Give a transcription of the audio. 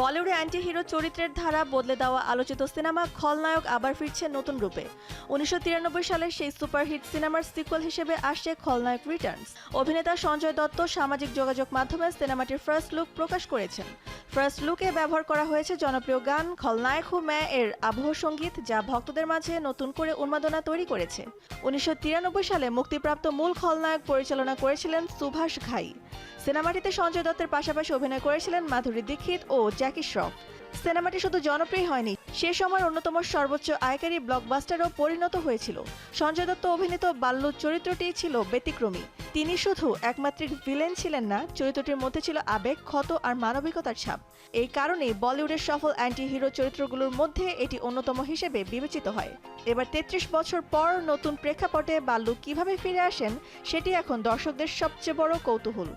বলিউডে anti hero চরিত্রের ধারা বদলে দেওয়া আলোচিত সিনেমা খলনায়ক আবার ফিরছে নতুন রূপে। ১৯৯৩ সালের সেই সুপারহিট সিনেমার সিকুয়েল হিসেবে আসছে খলনায়ক রিটার্নস। অভিনেতা সঞ্জয় দত্ত সামাজিক যোগাযোগ মাধ্যমে সিনেমাটির ফার্স্ট লুক প্রকাশ করেছেন। ফার্স্ট লুকে ব্যবহার করা হয়েছে জনপ্রিয় গান খলনায়ক হু ম্যায় এর আবহ সঙ্গীত, যা ভক্তদের মাঝে নতুন করে উন্মাদনা তৈরি করেছে। ১৯৯৩ সালে মুক্তিপ্রাপ্ত মূল খলনায়ক পরিচালনা করেছিলেন সুভাষ ঘাই। সিনেমাটিতে সঞ্জয় দত্তের পাশাপাশি অভিনয় করেছিলেন মাধুরী দীক্ষিত ও জ্যাকি শ্রফ। সিনেমাটি শুধু জনপ্রিয় হয়নি, সে সময়ের অন্যতম সর্বোচ্চ আয়কারী ব্লকবাস্টারও পরিণত হয়েছিল। সঞ্জয় দত্ত অভিনীত বাল্লু চরিত্রটি ছিল ব্যতিক্রমী। তিনি শুধু একমাত্রিক ভিলেন ছিলেন না, চরিত্রটির মধ্যে ছিল আবেগ, ক্ষত আর মানবিকতার ছাপ। এই কারণেই বলিউডের সফল অ্যান্টি হিরো চরিত্রগুলোর মধ্যে এটি অন্যতম হিসেবে বিবেচিত হয়। এবার ৩৩ বছর পর নতুন প্রেক্ষাপটে বাল্লু কিভাবে ফিরে আসেন, সেটি এখন দর্শকদের সবচেয়ে বড় কৌতূহল।